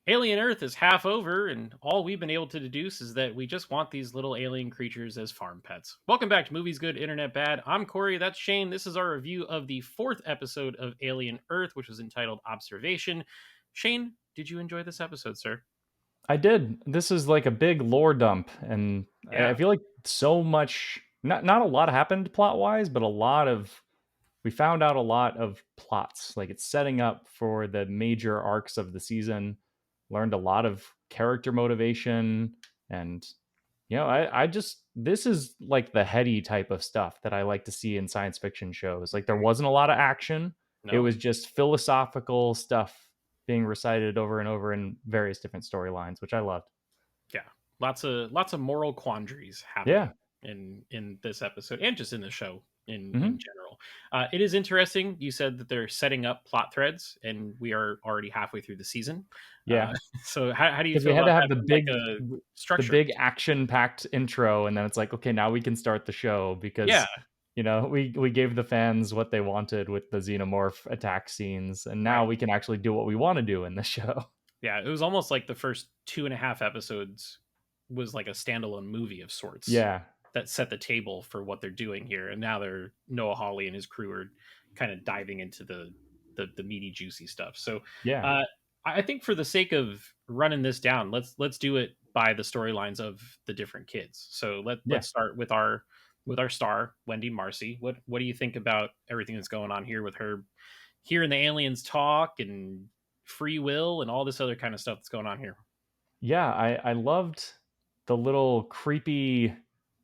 Alien Earth is half over, and all we've been able to deduce is that we just want these little alien creatures as farm pets. Welcome back to Movies Good, Internet Bad. I'm Corey, that's Shane. This is our review of the fourth episode of Alien Earth, which was entitled Observation. Shane, did you enjoy this episode, sir? I did. This is like a big lore dump, and I Yeah. feel like so much. Not a lot happened plot wise, but a lot of we found out a lot of plots. Like it's setting up for the major arcs of the season. Learned a lot of character motivation, and I just this is like the heady type of stuff that I like to see in science fiction shows. Like there wasn't a lot of action. It No? was just philosophical stuff being recited over and over in various different storylines, which I loved. Yeah. Lots of moral quandaries happening Yeah. in this episode and just in the show in Hmm. general. It is interesting. You said that they're setting up plot threads, and we are already halfway through the season. Yeah. So how do you Because we feel had about to have that from like a the structure? big action packed intro, and then it's like, okay, now we can start the show Yeah, because we gave the fans what they wanted with the xenomorph attack scenes, and now right. we can actually do what we want to do in the show. Yeah, it was almost like the first two and a half episodes was like a standalone movie of sorts Yeah. that set the table for what they're doing here. And now they're Noah Hawley and his crew are kind of diving into the meaty, juicy stuff. So Yeah. uh, I think for the sake of running this down, let's do it by the storylines of the different kids. So Yeah. let's start with our star Wendy Marcy. What do you think about everything that's going on here with her hearing the aliens talk and free will and all this other kind of stuff that's going on here? Yeah, I loved the little creepy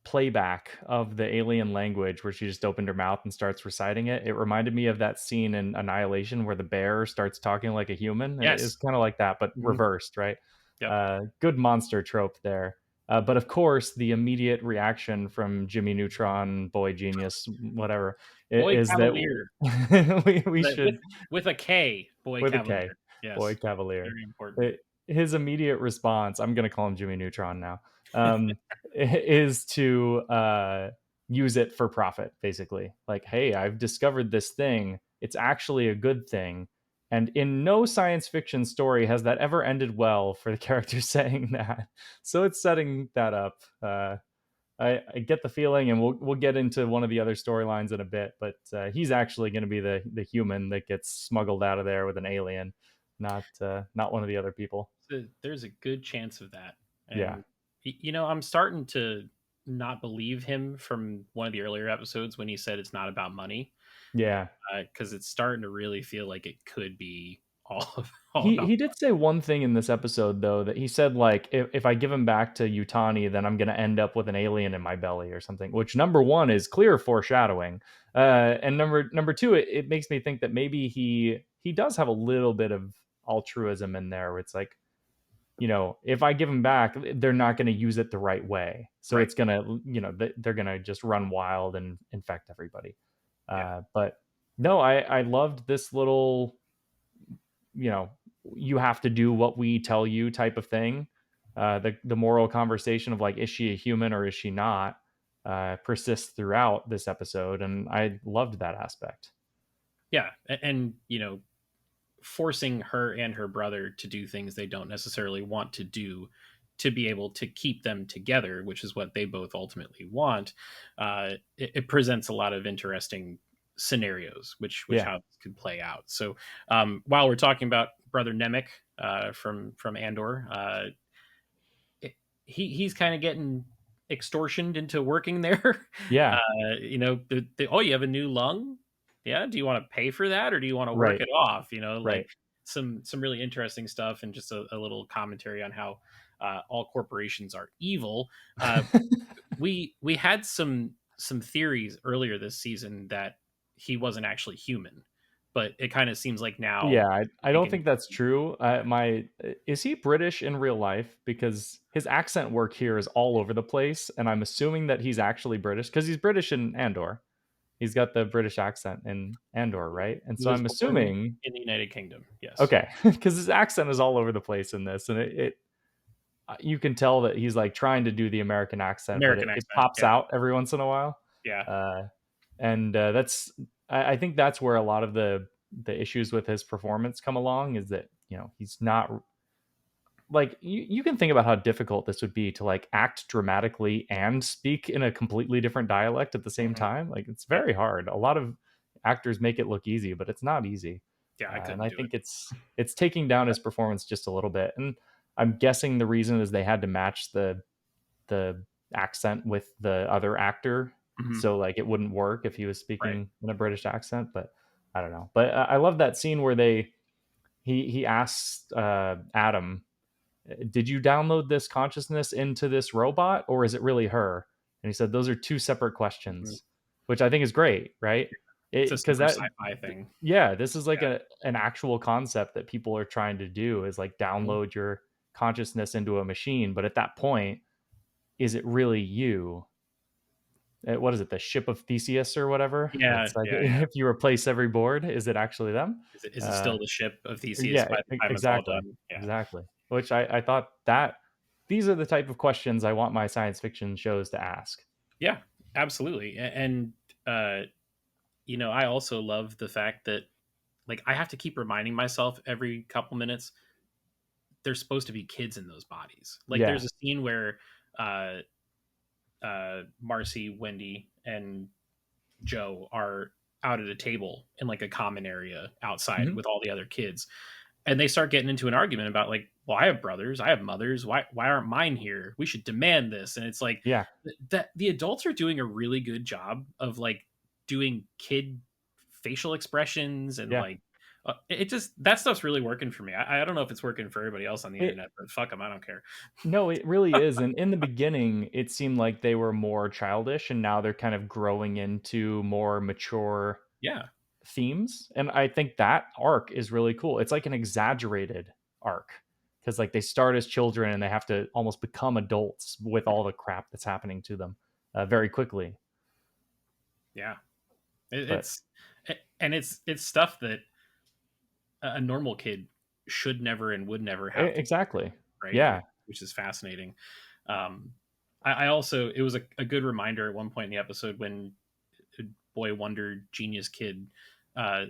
playback of the alien language where she just opened her mouth and starts reciting it. It reminded me of that scene in Annihilation where the bear starts talking like a human. It's Yes. kind of like that, but Mhm. reversed, right? Yep. Good monster trope there. But of course, the immediate reaction from Jimmy Neutron, boy genius, whatever, Boy is that Cavalier. we With with should with a K, Boy with a K, Cavalier. boy Yes. Cavalier. Very important. His immediate response, I'm going to call him Jimmy Neutron now, is to use it for profit, basically. Like, hey, I've discovered this thing. It's actually a good thing. And in no science fiction story has that ever ended well for the character saying that. So it's setting that up. I get the feeling, and we'll get into one of the other storylines in a bit. But he's actually going to be the human that gets smuggled out of there with an alien, not one of the other people. There's a good chance of that. Yeah, And I'm starting to not believe him from one of the earlier episodes when he said it's not about money, yeah. because it's starting to really feel like it could be all He about. he did say one thing in this episode though that he said like if I give him back to Utani, then I'm gonna end up with an alien in my belly or something. Which number one is clear foreshadowing, and number two, it makes me think that maybe he does have a little bit of altruism in there. Where it's like if I give them back, they're not going to use it the right way. So Right. it's going to, they're going to just run wild and infect everybody. Yeah. But no, I loved this little, you know, you have to do what we tell you type of thing. The moral conversation of like, is she a human or is she not, persists throughout this episode. And I loved that aspect. Yeah. And forcing her and her brother to do things they don't necessarily want to do to be able to keep them together, which is what they both ultimately want. It presents a lot of interesting scenarios, which Yeah. how this could play out. So while we're talking about Brother Nemec from Andor, it, he's kind of getting extortioned into working there. Yeah. Oh, you have a new lung? Yeah. Do you want to pay for that, or do you want to work Right. it off? Like Right. some really interesting stuff, and just a little commentary on how all corporations are evil. Uh, we had some theories earlier this season that he wasn't actually human, but it kind of seems like now Yeah, I we don't can. think that's true. My Is he British in real life? Because his accent work here is all over the place, and I'm assuming that he's actually British because he's British in Andor. He's got the British accent in Andor, right? And He so was I'm born assuming in the United Kingdom. Yes. okay, because his accent is all over the place in this, and it you can tell that he's like trying to do the American accent, but American it accent. pops Yeah. out every once in a while. Yeah. Uh, and that's I think that's where a lot of the issues with his performance come along is that he's not. like you can think about how difficult this would be to like act dramatically and speak in a completely different dialect at the same Mhm. time. Like it's Yep. very hard. A lot of actors make it look easy, but it's not easy. Yeah, I And couldn't I do it. think it's taking down his performance just a little bit. And I'm guessing the reason is they had to match the accent with the other actor, Mhm. so like it wouldn't work if he was Right. speaking in a British accent. But I don't know. But I love that scene where he asked Adam, did you download this consciousness into this robot or is it really her? And he said those are two separate Mhm. questions, which I think is great, right? It's a Because super that sci-fi thing. yeah, this is like Yeah. an actual concept that people are trying to do, is like Mhm. download your consciousness into a machine, but at that point, is it really you? What is it, the ship of Theseus or whatever? Yeah, It's like yeah, yeah. if you replace every board, is it actually them? Is it Uh, still the ship of Theseus yeah, by the time it's all exactly, done? Yeah. exactly. Which I thought that these are the type of questions I want my science fiction shows to ask. Yeah, absolutely. And uh, I also love the fact that like I have to keep reminding myself every couple minutes there's supposed to be kids in those bodies. Like Yeah. there's a scene where uh Marcy, Wendy, and Joe are out at a table in like a common area outside Mhm. with all the other kids. And they start getting into an argument about like, well, I have brothers, I have mothers, why aren't mine here? We should demand this. And it's like Yeah. that the adults are doing a really good job of like doing kid facial expressions and Yeah. like it just that stuff's really working for me. I don't know if it's working for everybody else on the It internet, but fuck them, I don't care. No, it really is, and in the beginning, it seemed like they were more childish, and now they're kind of growing into more mature Yeah, themes, and I think that arc is really cool. It's like an exaggerated arc because like they start as children and they have to almost become adults with all the crap that's happening to them very quickly. yeah. But It's and it's stuff that a normal kid should never and would never have to, exactly, right? yeah, Which is fascinating. Um, I also it was a good reminder at one point in the episode when Boy Wonder Genius Kid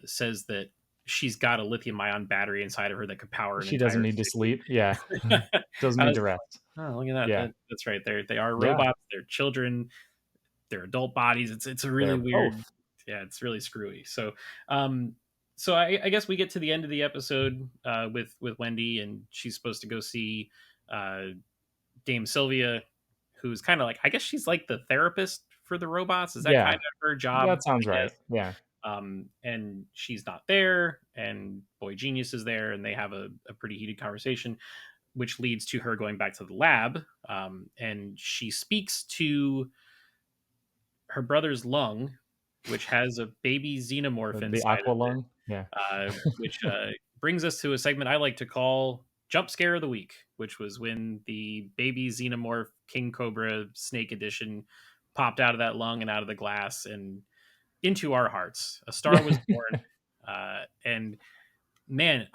says that she's got a lithium ion battery inside of her that could power an she doesn't entire need to city. sleep. Yeah, doesn't I need was to rest. oh look at that. Yeah, That's right. They are yeah, robots. They're children. They're adult bodies. It's a really they're weird. both. Yeah, it's really screwy. Um, so I guess we get to the end of the episode with Wendy, and she's supposed to go see uh, Dame Sylvia, who's kind of like I guess she's like the therapist for the robots. Is that kind Yeah, of her job? that I sounds right. guess. Yeah. And she's not there, and Boy Genius is there, and they have a pretty heated conversation, which leads to her going back to the lab, and she speaks to her brother's lung, which has a baby xenomorph The inside aqua of it, lung? Yeah. which brings us to a segment I like to call Jump Scare of the Week, which was when the baby xenomorph King Cobra Snake Edition popped out of that lung and out of the glass and into our hearts. A star was born. And man,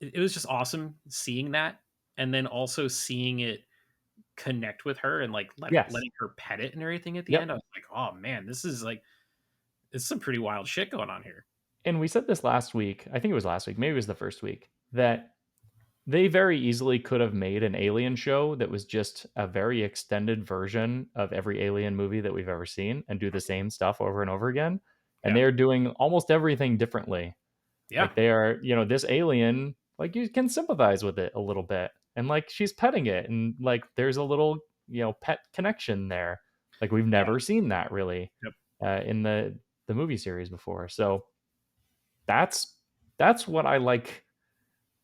it was just awesome seeing that, and then also seeing it connect with her and like Yes. letting her pet it and everything at the end. Yep. I was like, oh man, this is some pretty wild shit going on here. And we said this last week, I think it was last week, maybe it was the first week, that they very easily could have made an Alien show that was just a very extended version of every Alien movie that we've ever seen and do the same stuff over and over again. And Yeah, they're doing almost everything differently. yeah, Like they are, this alien, like you can sympathize with it a little bit. And like she's petting it and like there's a little, pet connection there. Like we've yeah. never seen that really Yep. in the movie series before. So that's that's what I like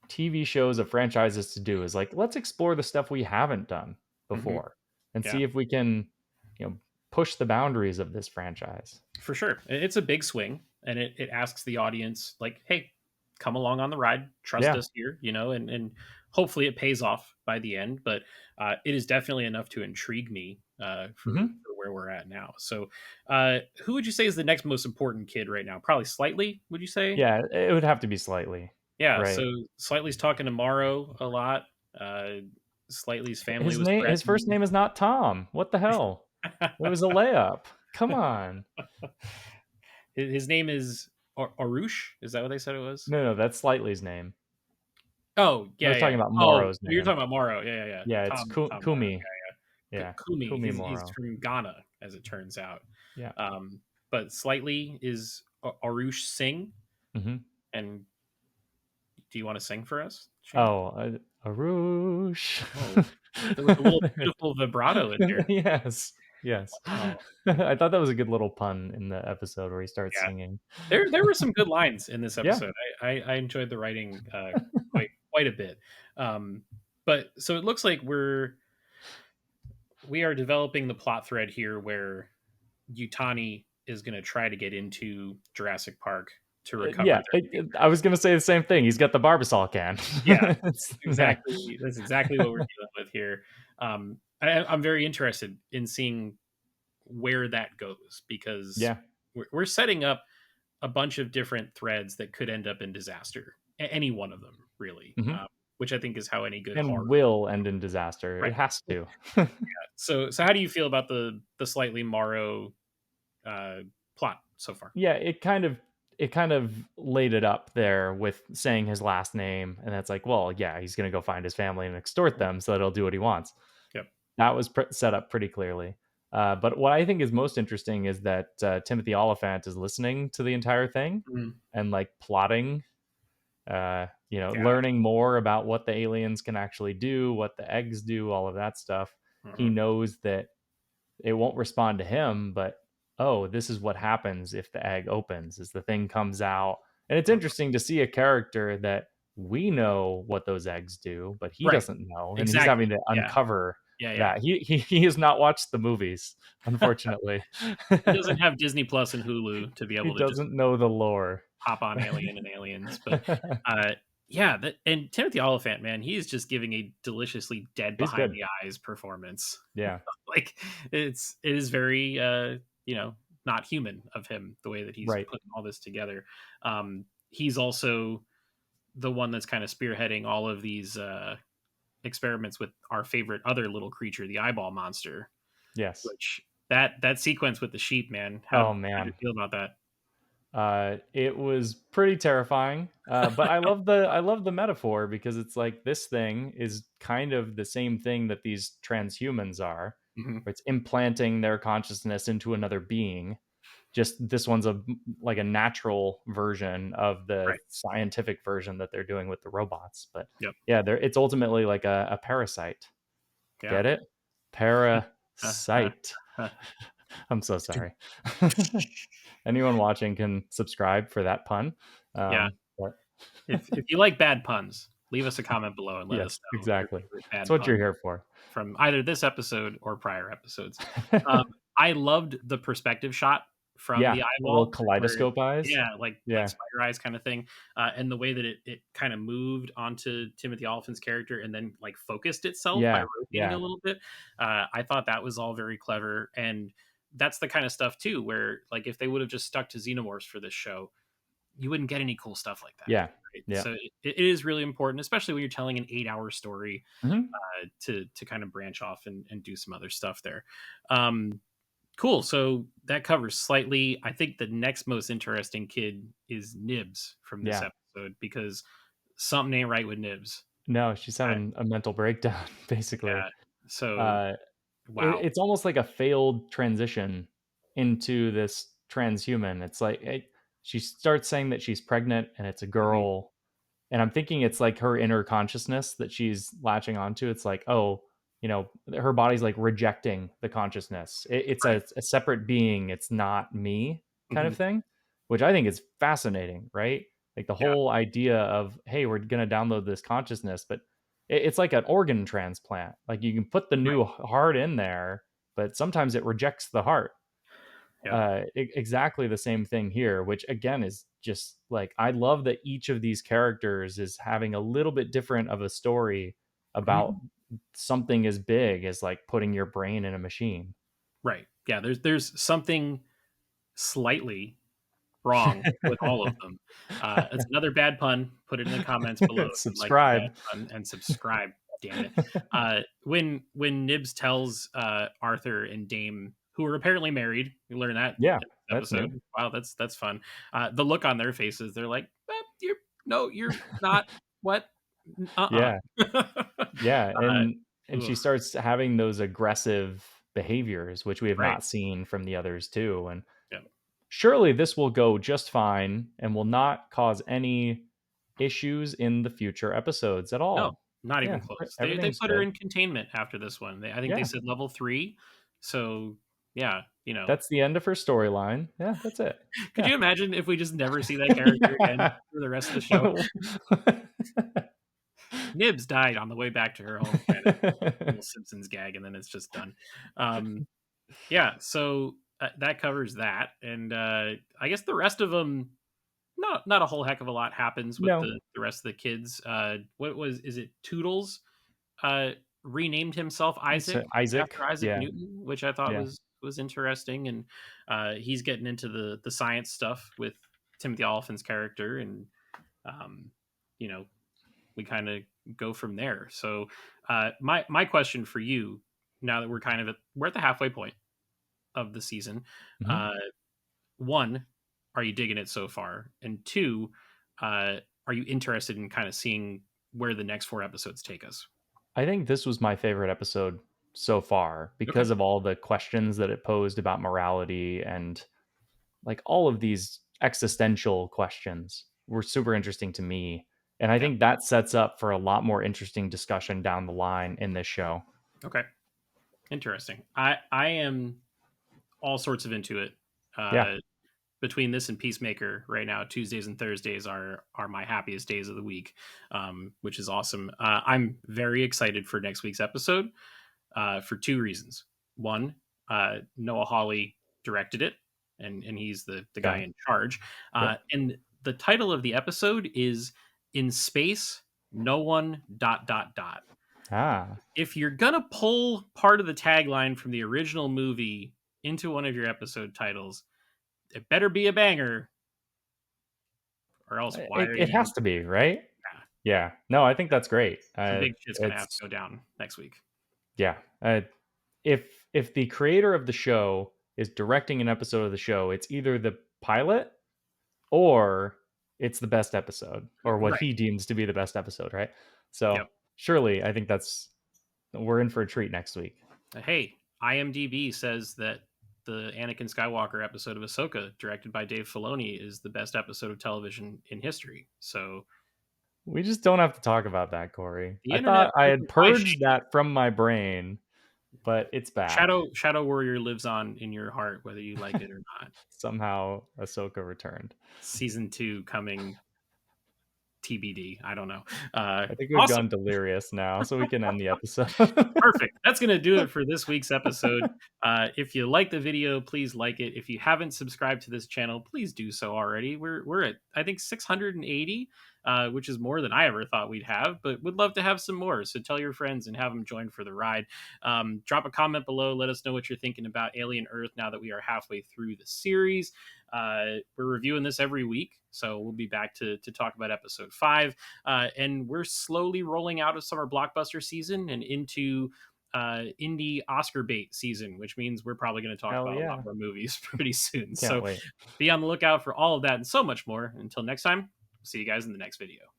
TV shows of franchises to do, is like let's explore the stuff we haven't done Hmm. before and Yeah, see if we can, push the boundaries of this franchise. for sure. It's a big swing, and it asks the audience like, hey, come along on the ride, trust Yeah. us here, and hopefully it pays off by the end. But it is definitely enough to intrigue me Hmm. for where we're at now. So, who would you say is the next most important kid right now? Probably Slightly, would you say? Yeah, it would have to be Slightly, Yeah, right? so Slightly's talking to Morrow a lot. Uh, Slightly's family was His first threatened. name is not Tom. What the hell? It was a layup. Come on. His name is Arush. Is that what they said it was? No, that's Slightly's name. Oh, I yeah, was yeah, talking yeah. about Oh, Moro's you're name. talking about Morrow. Yeah, yeah, yeah. Yeah, it's Tom Morrow. Kumi. Yeah, yeah. Yeah, Kumi. Kumi He's Moro. from Ghana, as it turns out. Yeah. But slightly is Arush Singh. Hmm. And do you want to sing for us, Shane? Oh, Arush. Oh, there was a little beautiful vibrato in there. Yes, yes. Wow. I thought that was a good little pun in the episode where he starts Yeah. singing. There were some good lines in this Yeah. episode. I enjoyed the writing quite a bit. Um, but so it looks like we are developing the plot thread here where Yutani is going to try to get into Jurassic Park to recover Yeah, their I was gonna say the same thing. He's got the Barbasol can. yeah. Yeah. That's exactly what we're dealing with here. I'm very interested in seeing where that goes because Yeah. we're setting up a bunch of different threads that could end up in disaster. Any one of them, really, Hmm. which I think is how any good horror. And will end in disaster. Right. It has to. So how do you feel about the slightly Morrow uh, plot so far? Yeah, it kind of laid it up there with saying his last name, and that's like, well, yeah, he's gonna go find his family and extort them so that he'll do what he wants. Yep. That was set up pretty clearly. But what I think is most interesting is that Timothy Oliphant is listening to the entire thing Mm, and like plotting, yeah. learning more about what the aliens can actually do, what the eggs do, all of that stuff. He Mhm. knows that it won't respond to him, but oh, this is what happens if the egg opens, as the thing comes out. And it's Mhm. interesting to see a character that we know what those eggs do, but he Right. doesn't know, and he's Exactly. having to Yeah. uncover Yeah. Yeah. that. He has not watched the movies, unfortunately. He doesn't have Disney Plus and Hulu to be He able to just doesn't know the lore. hop on Alien and Aliens, but yeah, and Timothy Oliphant, man, he's just giving a deliciously dead He's behind good. the eyes performance. Yeah. Like it is very you know, not human of him the way that he's Right. putting all this together. He's also the one that's kind of spearheading all of these experiments with our favorite other little creature, the eyeball monster. Yes. Which that sequence with the sheep, man, Oh how do you man. feel about that? It was pretty terrifying, but I love the metaphor because it's like this thing is kind of the same thing that these transhumans are. Hmm. Where it's implanting their consciousness into another being. Just this one's like a natural version of the Right. scientific version that they're doing with the robots. But Yep. yeah, it's ultimately like a parasite. Yeah. Get it? Parasite. I'm so sorry. Anyone watching can subscribe for that pun. Yeah. But If you like bad puns, leave us a comment below and let us yes, know your exactly. favorite That's bad what you're pun here for. from either this episode or prior episodes. Um, I loved the perspective shot from Yeah, the the little eyeball, where kaleidoscope eyes. yeah, like Yeah, spider eyes kind of thing, and the way that it kind of moved onto Timothy Oliphant's character and then like focused itself by yeah, rotating a yeah. little bit. I thought that was all very clever, and that's the kind of stuff too where like if they would have just stuck to xenomorphs for this show, you wouldn't get any cool stuff like that. Yeah, Right? yeah. So it is really important, especially when you're telling an 8 hour story, Mhm. to kind of branch off and do some other stuff there. Um, cool. So that covers slightly. I think the next most interesting kid is Nibs from this Yeah. episode because something ain't right with Nibs. No, she's I, having a mental breakdown, basically. yeah. So Uh, wow. it's almost like a failed transition into this transhuman. It's like she starts saying that she's pregnant and it's a Mhm. girl, and I'm thinking it's like her inner consciousness that she's latching onto. It's like, oh, her body's like rejecting the consciousness. It's Right. a separate being. It's not me, kind of Mhm. thing, which I think is fascinating, right? Like the Yeah. whole idea of, hey, we're gonna download this consciousness, but it's like an organ transplant. Like you can put the Right. new heart in there, but sometimes it rejects the heart. Yep. Exactly the same thing here, which again is just like I love that each of these characters is having a little bit different of a story about Mhm. something as big as like putting your brain in a machine. Right. Yeah. There's something slightly wrong with all of them. It's another bad pun. Put it in the comments below if you like the bad Subscribe. pun and subscribe. Damn it! When Nibs tells Arthur and Dame, who are apparently married, we learn that Yeah, in this that's new. episode. Wow, that's fun. The look on their faces, they're like, you're no, you're not. What? Uh-uh. Yeah. Yeah, and she Oof, starts having those aggressive behaviors, which we have right. not seen from the others too, and Yeah. surely this will go just fine and will not cause any issues in the future episodes at No, all. not even Yeah, close. They everything's put her good. in containment after this one. I think they Yeah, said level 3. So, yeah, that's the end of her storyline. Yeah, that's it. could Yeah. you imagine if we just never see that character again for the rest of the show? Nibs died on the way back to her home planet. Little Simpsons gag, and then it's just done. Um, yeah, so that covers that, and I guess the rest of them, not a whole heck of a lot happens with No, the rest of the kids. What was is it? Toodles uh, renamed himself it's Isaac after Isaac. Isaac Yeah, Newton, which I thought yeah. was interesting, and he's getting into the science stuff with Timothy Olyphant's character, and um, you know we kind of go from there. So my question for you, now that we're at the halfway point of the season, Mhm. uh, one, are you digging it so far? And two, uh, are you interested in kind of seeing where the next 4 episodes take us? I think this was my favorite episode so far Okay. because of all the questions that it posed about morality and like all of these existential questions were super interesting to me. And I Yeah. think that sets up for a lot more interesting discussion down the line in this show. Okay. Interesting. I am all sorts of into it. Yeah. Uh, Between this and Peacemaker right now, Tuesdays and Thursdays are my happiest days of the week, which is awesome. I'm very excited for next week's episode for 2 reasons. One, Noah Hawley directed it, and he's the guy Okay. in charge. Yep. And the title of the episode is "In Space, No One dot dot dot." Ah. If you're gonna pull part of the tagline from the original movie into one of your episode titles, it better be a banger, or else why are It you? has to be, right? Yeah, Yeah. No, I think that's great. some big shit's gonna have to It's go down next week. yeah. If the creator of the show is directing an episode of the show, it's either the pilot or it's the best episode or what Right. he deems to be the best episode, right? So Yep. surely I think that's we're in for a treat next week. Hey, IMDb says that the Anakin Skywalker episode of Ahsoka, directed by Dave Filoni, is the best episode of television in history. So We just don't have to talk about that, Corey. the I internet thought I will had buy purged that from my brain, but it's back. Shadow Warrior lives on in your heart, whether you like it or not. Somehow Ahsoka returned. Season 2 coming TBD. I don't know. I think we've Awesome. gone delirious now, so we can end the episode. Perfect. That's going to do it for this week's episode. If you like the video, please like it. If you haven't subscribed to this channel, please do so already. We're at I think 680, which is more than I ever thought we'd have, but would love to have some more. So tell your friends and have them join for the ride. Drop a comment below. Let us know what you're thinking about Alien Earth now that we are halfway through the series. We're reviewing this every week, so we'll be back to talk about episode 5. And we're slowly rolling out of summer blockbuster season and into indie Oscar bait season, which means we're probably going to talk Hell about a lot yeah. more movies pretty soon. Can't So wait. be on the lookout for all of that and so much more. Until next time, see you guys in the next video.